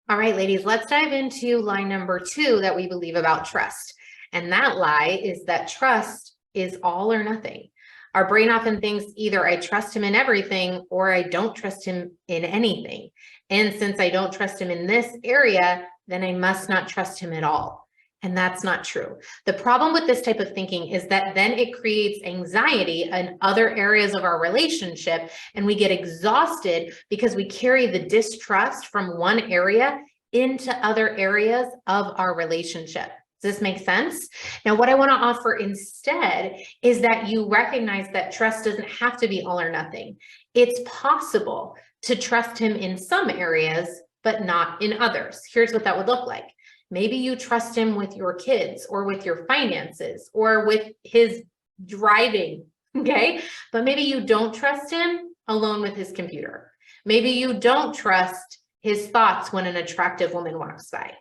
All right, ladies, let's dive into lie number 2 that we believe about trust. And that lie is that trust is all or nothing. Our brain often thinks either I trust him in everything or I don't trust him in anything. And since I don't trust him in this area, then I must not trust him at all. And that's not true. The problem with this type of thinking is that then it creates anxiety in other areas of our relationship, and we get exhausted because we carry the distrust from one area into other areas of our relationship. Does this make sense? Now, what I want to offer instead is that you recognize that trust doesn't have to be all or nothing. It's possible to trust him in some areas, but not in others. Here's what that would look like. Maybe you trust him with your kids or with your finances or with his driving, okay? But maybe you don't trust him alone with his computer. Maybe you don't trust his thoughts when an attractive woman walks by.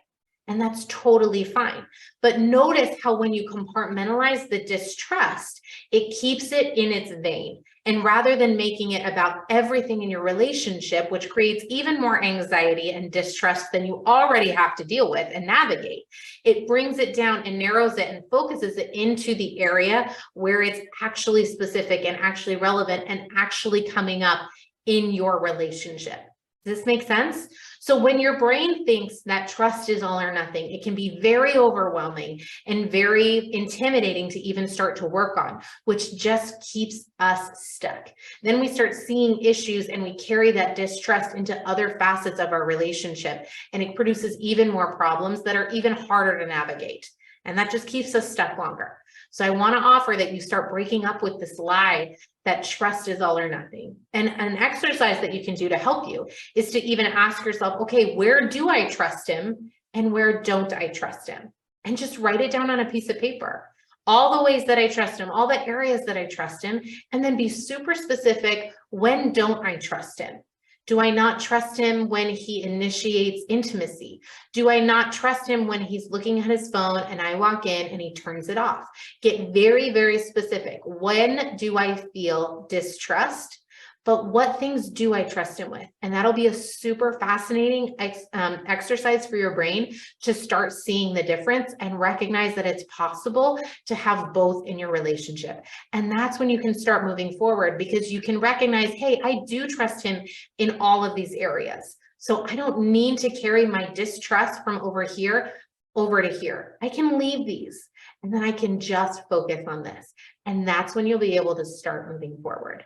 And that's totally fine. But notice how when you compartmentalize the distrust, it keeps it in its vein. And rather than making it about everything in your relationship, which creates even more anxiety and distrust than you already have to deal with and navigate, it brings it down and narrows it and focuses it into the area where it's actually specific and actually relevant and actually coming up in your relationship. Does this make sense? So when your brain thinks that trust is all or nothing, it can be very overwhelming and very intimidating to even start to work on, which just keeps us stuck. Then we start seeing issues and we carry that distrust into other facets of our relationship, and it produces even more problems that are even harder to navigate. And that just keeps us stuck longer. So I want to offer that you start breaking up with this lie that trust is all or nothing. And an exercise that you can do to help you is to even ask yourself, okay, where do I trust him and where don't I trust him? And just write it down on a piece of paper. All the ways that I trust him, all the areas that I trust him, and then be super specific. When don't I trust him? Do I not trust him when he initiates intimacy? Do I not trust him when he's looking at his phone and I walk in and he turns it off? Get very, very specific. When do I feel distrust? But what things do I trust him with? And that'll be a super fascinating exercise for your brain to start seeing the difference and recognize that it's possible to have both in your relationship. And that's when you can start moving forward, because you can recognize, hey, I do trust him in all of these areas. So I don't need to carry my distrust from over here over to here. I can leave these and then I can just focus on this. And that's when you'll be able to start moving forward.